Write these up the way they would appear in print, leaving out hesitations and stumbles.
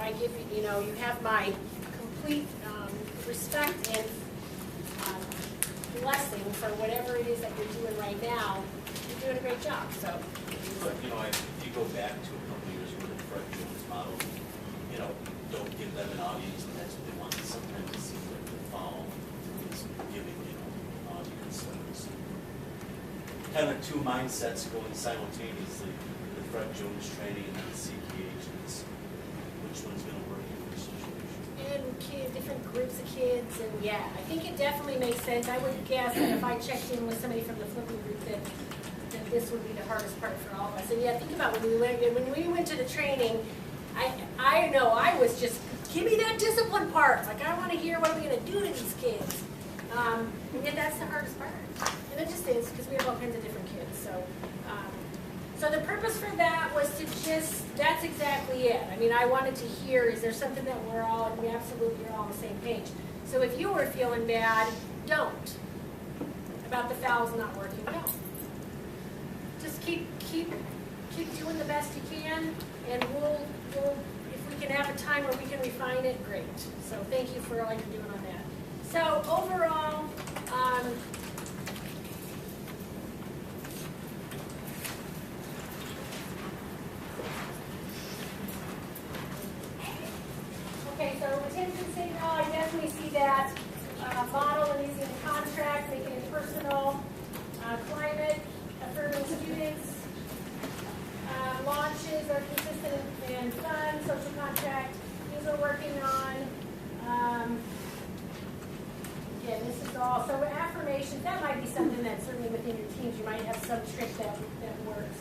I give you, you have my complete respect and blessing for whatever it is that you're doing right now. You're doing a great job. So. But if you go back to a couple of years with the Fred Jones model, don't give them an audience, and that's what they want. Sometimes it seems like the fall is giving, an audience. So it's kind of two mindsets going simultaneously: the Fred Jones training and then the CKH. Which one's going to work in which situation? And different groups of kids, and yeah, I think it definitely makes sense. I would guess that if I checked in with somebody from the flipping group that this would be the hardest part for all of us. And yeah, think about when we went to the training, I know I was just, give me that discipline part. Like, I want to hear what are we going to do to these kids. And yet that's the hardest part. And it just is, because we have all kinds of different kids. So the purpose for that was to that's exactly it. I mean, I wanted to hear, is there something that we absolutely are all on the same page. So if you were feeling bad, don't. About the fouls not working, don't. Just keep doing the best you can, and we'll if we can have a time where we can refine it, great. So thank you for all you're doing on that. So overall, okay, so retention signal, I definitely see that model and using the contract, making it personal, climate, affirming students, launches are consistent and fun, social contract, these we're working on. Again, this is all, so affirmations, that might be something that certainly within your teams, you might have some trick that works.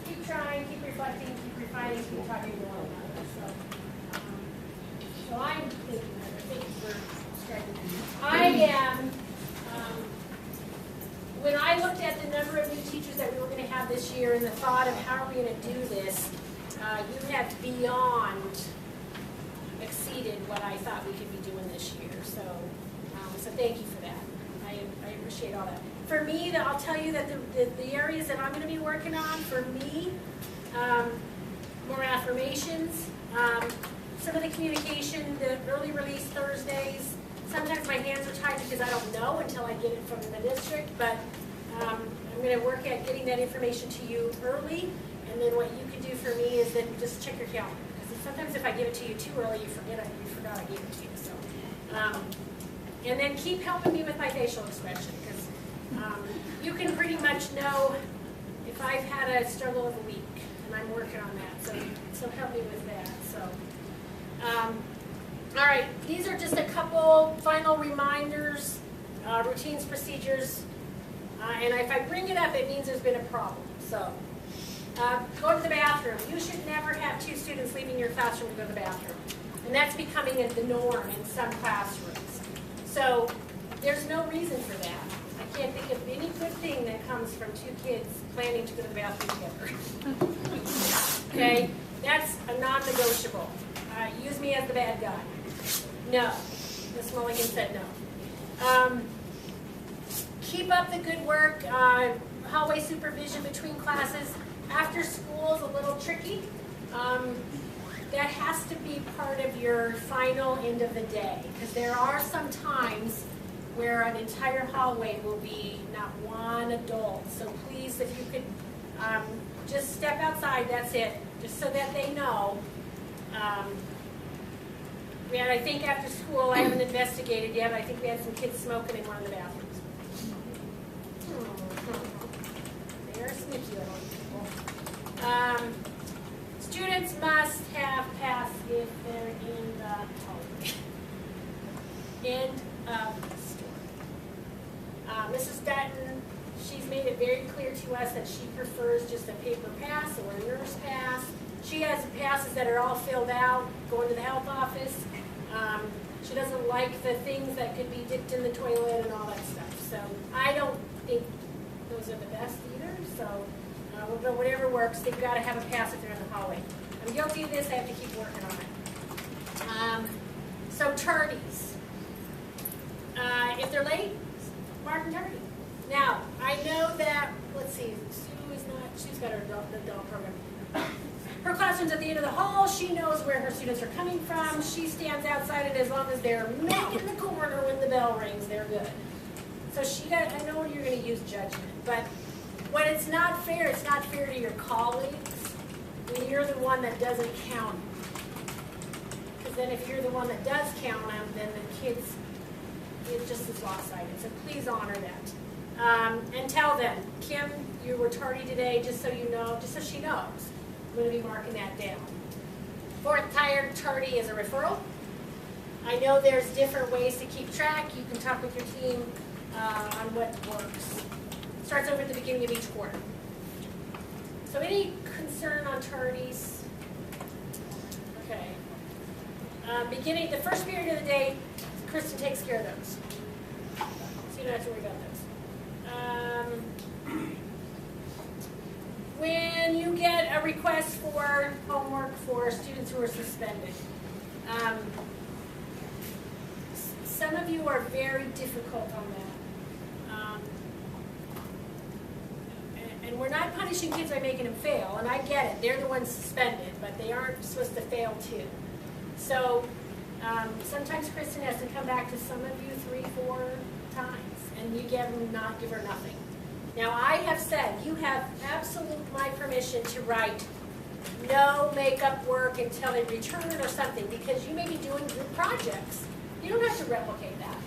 Keep trying, keep reflecting, keep refining, keep talking to one another. So I'm thinking, thank you for starting. I am, when I looked at the number of new teachers that we were going to have this year and the thought of how are we going to do this, you have beyond exceeded what I thought we could be doing this year. So thank you for that. I appreciate all that. For me, I'll tell you that the areas that I'm going to be working on, for me, more affirmations, some of the communication, the early release Thursdays. Sometimes my hands are tied because I don't know until I get it from the district, but I'm going to work at getting that information to you early, and then what you can do for me is then just check your calendar. Because sometimes if I give it to you too early, you forgot I gave it to you. So, and then keep helping me with my facial expression, because you can pretty much know if I've had a struggle of a week, and I'm working on that. So help me with that. So. All right, these are just a couple final reminders, routines, procedures, and if I bring it up, it means there's been a problem. So, go to the bathroom. You should never have two students leaving your classroom to go to the bathroom, and that's becoming the norm in some classrooms. So, there's no reason for that. I can't think of any good thing that comes from two kids planning to go to the bathroom together. Okay, that's a non-negotiable. Use me as the bad guy. No. Ms. Mulligan said no. Keep up the good work. Hallway supervision between classes. After school is a little tricky. That has to be part of your final end of the day, because there are some times where an entire hallway will be not one adult. So please, if you could just step outside, that's it, just so that they know. And I think after school, I haven't investigated yet, but I think we had some kids smoking in one of the bathrooms. They are sneaky little people. Students must have pass if they're in the hallway. End of story. Mrs. Dutton, she's made it very clear to us that she prefers just a paper pass or a nurse pass. She has passes that are all filled out, going to the health office. She doesn't like the things that could be dipped in the toilet and all that stuff. So I don't think those are the best either. So whatever works, they've got to have a pass if they're in the hallway. I'm guilty of this. I have to keep working on it. So tardies. If they're late, mark them tardy. Now, I know that, let's see, Sue is not, she's got her adult program. Her classroom's at the end of the hall. She knows where her students are coming from. She stands outside, and as long as they're making the corner when the bell rings, they're good. So I know you're going to use judgment, but when it's not fair to your colleagues when you're the one that doesn't count. Because then if you're the one that does count them, then the kids, it just is lopsided. So please honor that. And tell them, Kim, you were tardy today, just so you know, just so she knows. I'm going to be marking that down. Fourth tardy is a referral. I know there's different ways to keep track. You can talk with your team on what works. Starts over at the beginning of each quarter. So any concern on tardies? Okay. The first period of the day, Kristen takes care of those. So you don't have to worry about those. When you get a request for homework for students who are suspended, some of you are very difficult on that. And we're not punishing kids by making them fail, and I get it. They're the ones suspended, but they aren't supposed to fail too. So sometimes Kristen has to come back to some of you 3-4 times, and you give her nothing. Now I have said you have absolute my permission to write no makeup work until they return or something, because you may be doing group projects. You don't have to replicate that.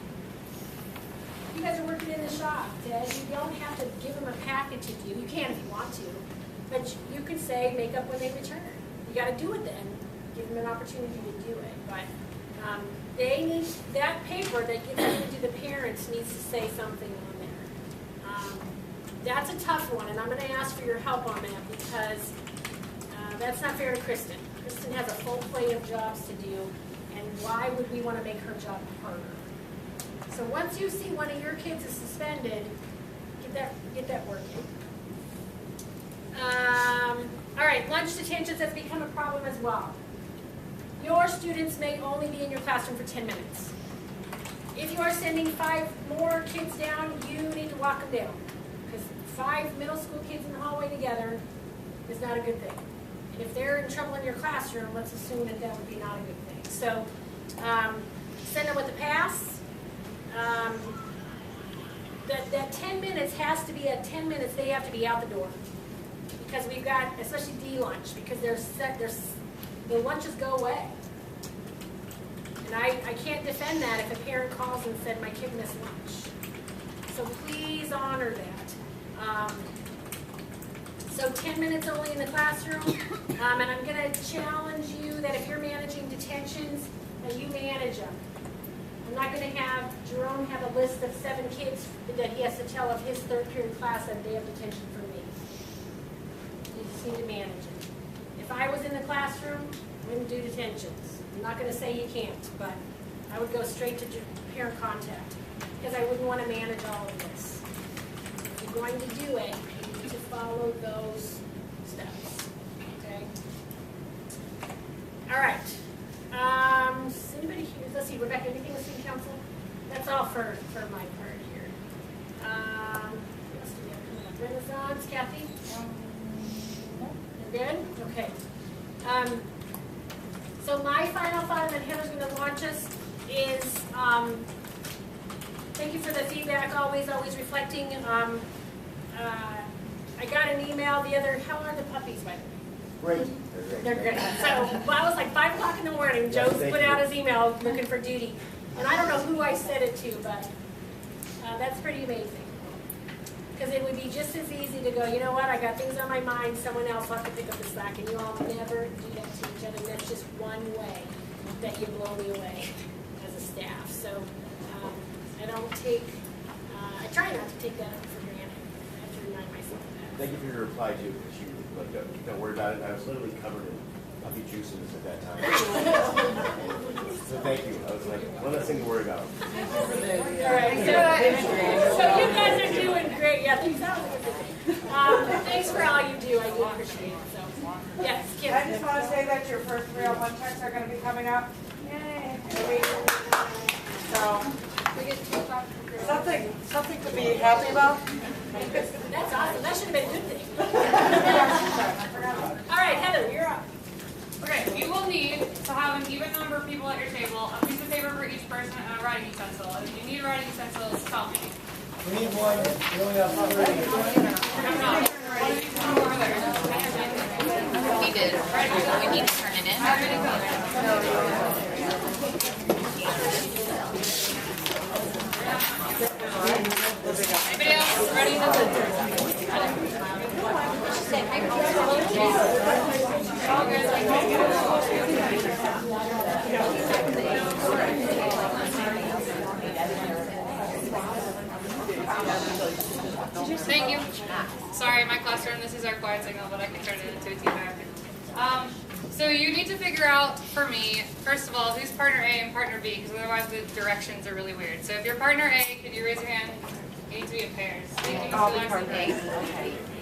You guys are working in the shop, Ted. You don't have to give them a package to do. You can if you want to, but you could say make up when they return. You got to do it then. Give them an opportunity to do it. But they need that paper that gets given to the parents needs to say something on there. That's a tough one, and I'm going to ask for your help on that because that's not fair to Kristen. Kristen has a full plate of jobs to do, and why would we want to make her job harder? So once you see one of your kids is suspended, get that working. All right, lunch detentions has become a problem as well. Your students may only be in your classroom for 10 minutes. If you are sending 5 more kids down, you need to walk them down. Because 5 middle school kids in the hallway together is not a good thing. And if they're in trouble in your classroom, let's assume that would be not a good thing. So send them with a pass. That 10 minutes has to be at 10 minutes, they have to be out the door. Because we've got, especially D-lunch, because the lunches go away. And I can't defend that if a parent calls and said, my kid missed lunch. So please honor that. So 10 minutes only in the classroom. And I'm going to challenge you that if you're managing detentions, that you manage them. I'm not going to have Jerome have a list of 7 kids that he has to tell of his 3rd period class that day of detention for me. You just need to manage it. If I was in the classroom, I wouldn't do detentions. I'm not going to say you can't, but I would go straight to parent contact because I wouldn't want to manage all of this. If you're going to do it, you need to follow those steps. Okay? All right. Does anybody here? Let's see, Rebecca, anything with student council? That's all for my part here. What else do we have coming up? Renaissance, Kathy? You're good? Okay. So my final thought, and then Heather's going to launch us, is thank you for the feedback, always reflecting. I got an email the other, how are the puppies, by the way? Great. They're great. So, well, I was like 5 o'clock in the morning, Joe put out his email looking for duty. And I don't know who I said it to, but that's pretty amazing. Because it would be just as easy to go, you know what, I got things on my mind, someone else will have to pick up the slack, and you all never do that to each other. That's just one way that you blow me away as a staff. So I don't take, I try not to take that for granted. I have to remind myself of that. Thank you for your reply too, because you like don't worry about it. I was literally covered in puppy juices at that time. So thank you. I was like, one less thing to worry about. All right, so you guys are doing great. Yeah, thanks. That was a good thing. Thanks for all you do. I do appreciate it. So, yes, Kim. I just want to say that your first 301 checks are going to be coming up. Yay! So, something to be happy about. That's awesome. That should have been a good thing. All right, Heather. Heather, you're up. Okay, you will need to have an even number of people at your table, a piece of paper for each person, and a writing utensil. If you need writing utensils, tell me. We need one. We only have one ready. I'm not. Over there. He did. We need to turn it in. Anybody else ready? Thank you. Sorry, my classroom, this is our quiet signal, but I can turn it into a team back. So you need to figure out, for me, first of all, who's partner A and partner B, because otherwise the directions are really weird. So if you're partner A, could you raise your hand? You need to be in pairs. I'll be partner A.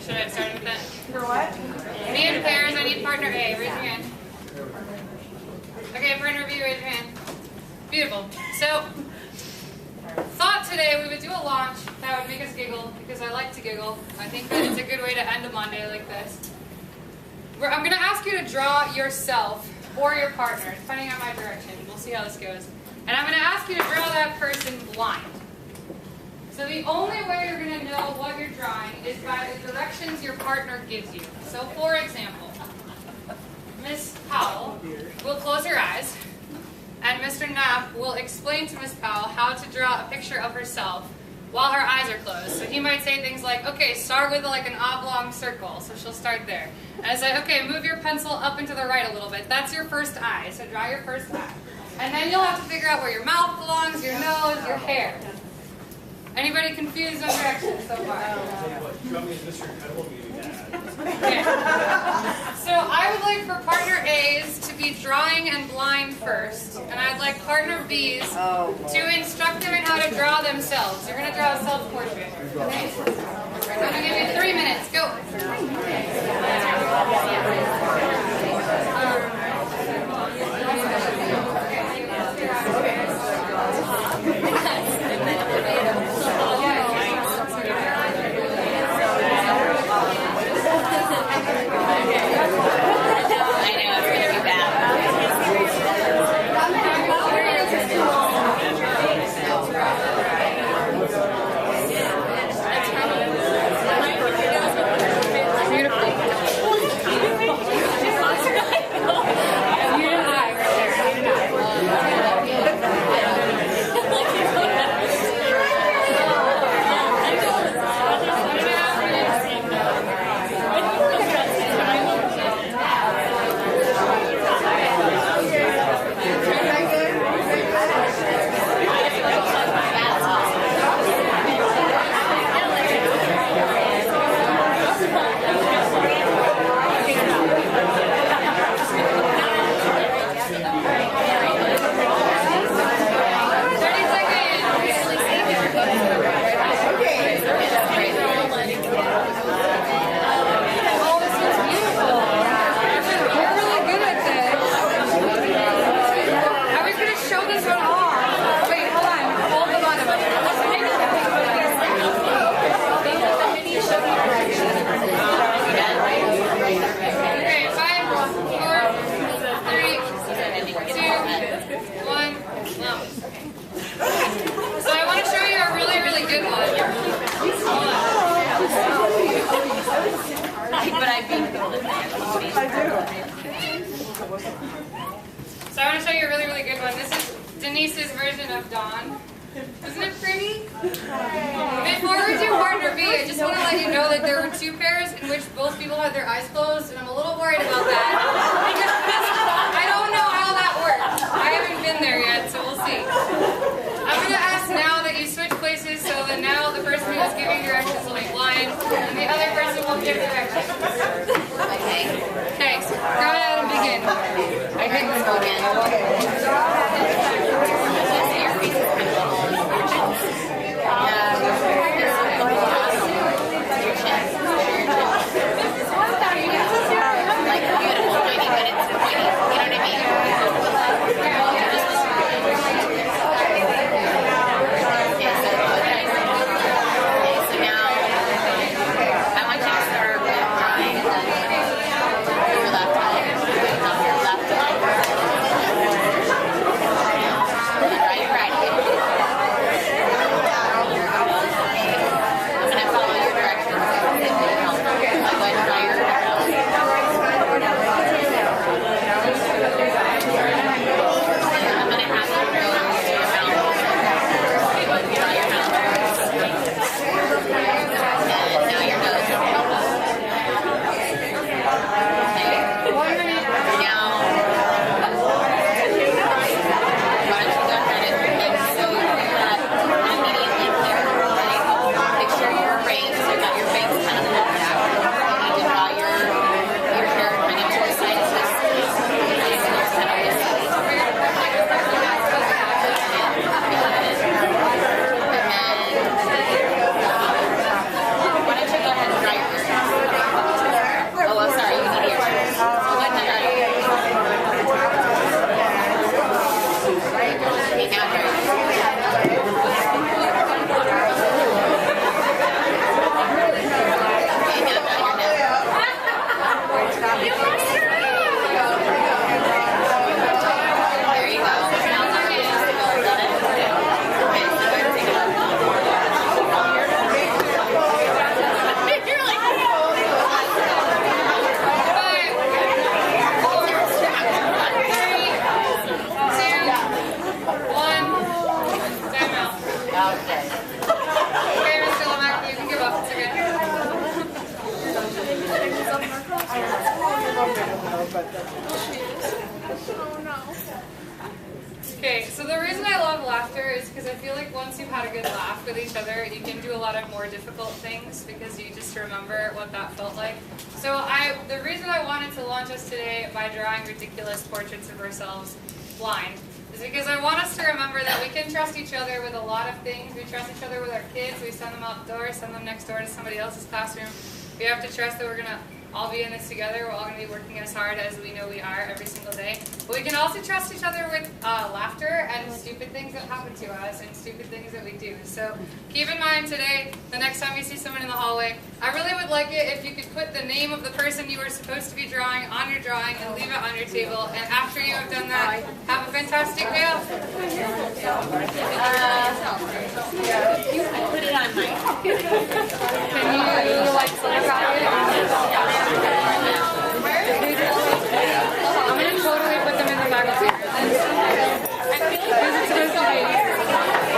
Should I have started with that? For what? Me in pairs, I need partner A. Raise your hand. Okay, partner B, raise your hand. Beautiful. So, thought today we would do a launch that would make us giggle, because I like to giggle. I think that it's a good way to end a Monday like this. I'm going to ask you to draw yourself or your partner, depending on my direction. We'll see how this goes. And I'm going to ask you to draw that person blind. So the only way you're going to know what you're drawing is by the directions your partner gives you. So for example, Miss Powell will close her eyes, and Mr. Knapp will explain to Miss Powell how to draw a picture of herself while her eyes are closed. So he might say things like, okay, start with like an oblong circle. So she'll start there. And I say, okay, move your pencil up and to the right a little bit. That's your first eye. So draw your first eye. And then you'll have to figure out where your mouth belongs, your nose, your hair. Anybody confused on directions so far? Okay. So I would like for partner A's to be drawing and blind first, and I'd like partner B's to instruct them in how to draw themselves. You're going to draw a self-portrait. Okay? I'm going to give you 3 minutes. Go. So I want to show you a really, really good one. This is Denise's version of Dawn. Isn't it pretty? Before we do partner B, I just want to let you know that there were 2 pairs in which both people had their eyes closed, and I'm a little worried about that. I don't know how that works. I haven't been there yet, so we'll see. I'm going to ask now that you switch places so that now the person who is giving directions will be blind, and the other person will give directions. Okay, so go ahead and begin. I think let's go again. Left eye. Okay, so the reason I love laughter is because I feel like once you've had a good laugh with each other, you can do a lot of more difficult things because you just remember what that felt like. So the reason I wanted to launch us today by drawing ridiculous portraits of ourselves blind is because I want us to remember that we can trust each other with a lot of things. We trust each other with our kids. We send them outdoors, send them next door to somebody else's classroom. We have to trust that we're going to all be in this together. We're all going to be working as hard as we know we are every single day. But we can also trust each other with laughter and stupid things that happen to us and stupid things that we do. So keep in mind today, the next time you see someone in the hallway, I really would like it if you could put the name of the person you were supposed to be drawing on your drawing and leave it on your table. And after you have done that, have a fantastic meal. You can put it on mine. Can you like I'm gonna totally put them in the bag of because it's supposed to be.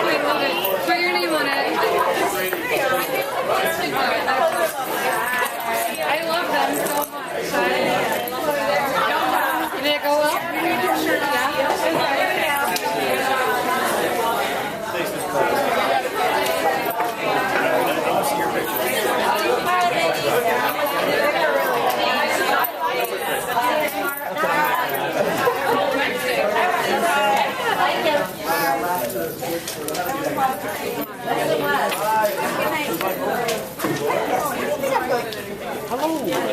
Wait, hold it. Put your name on it. I love them so much. Did it go well? Hello.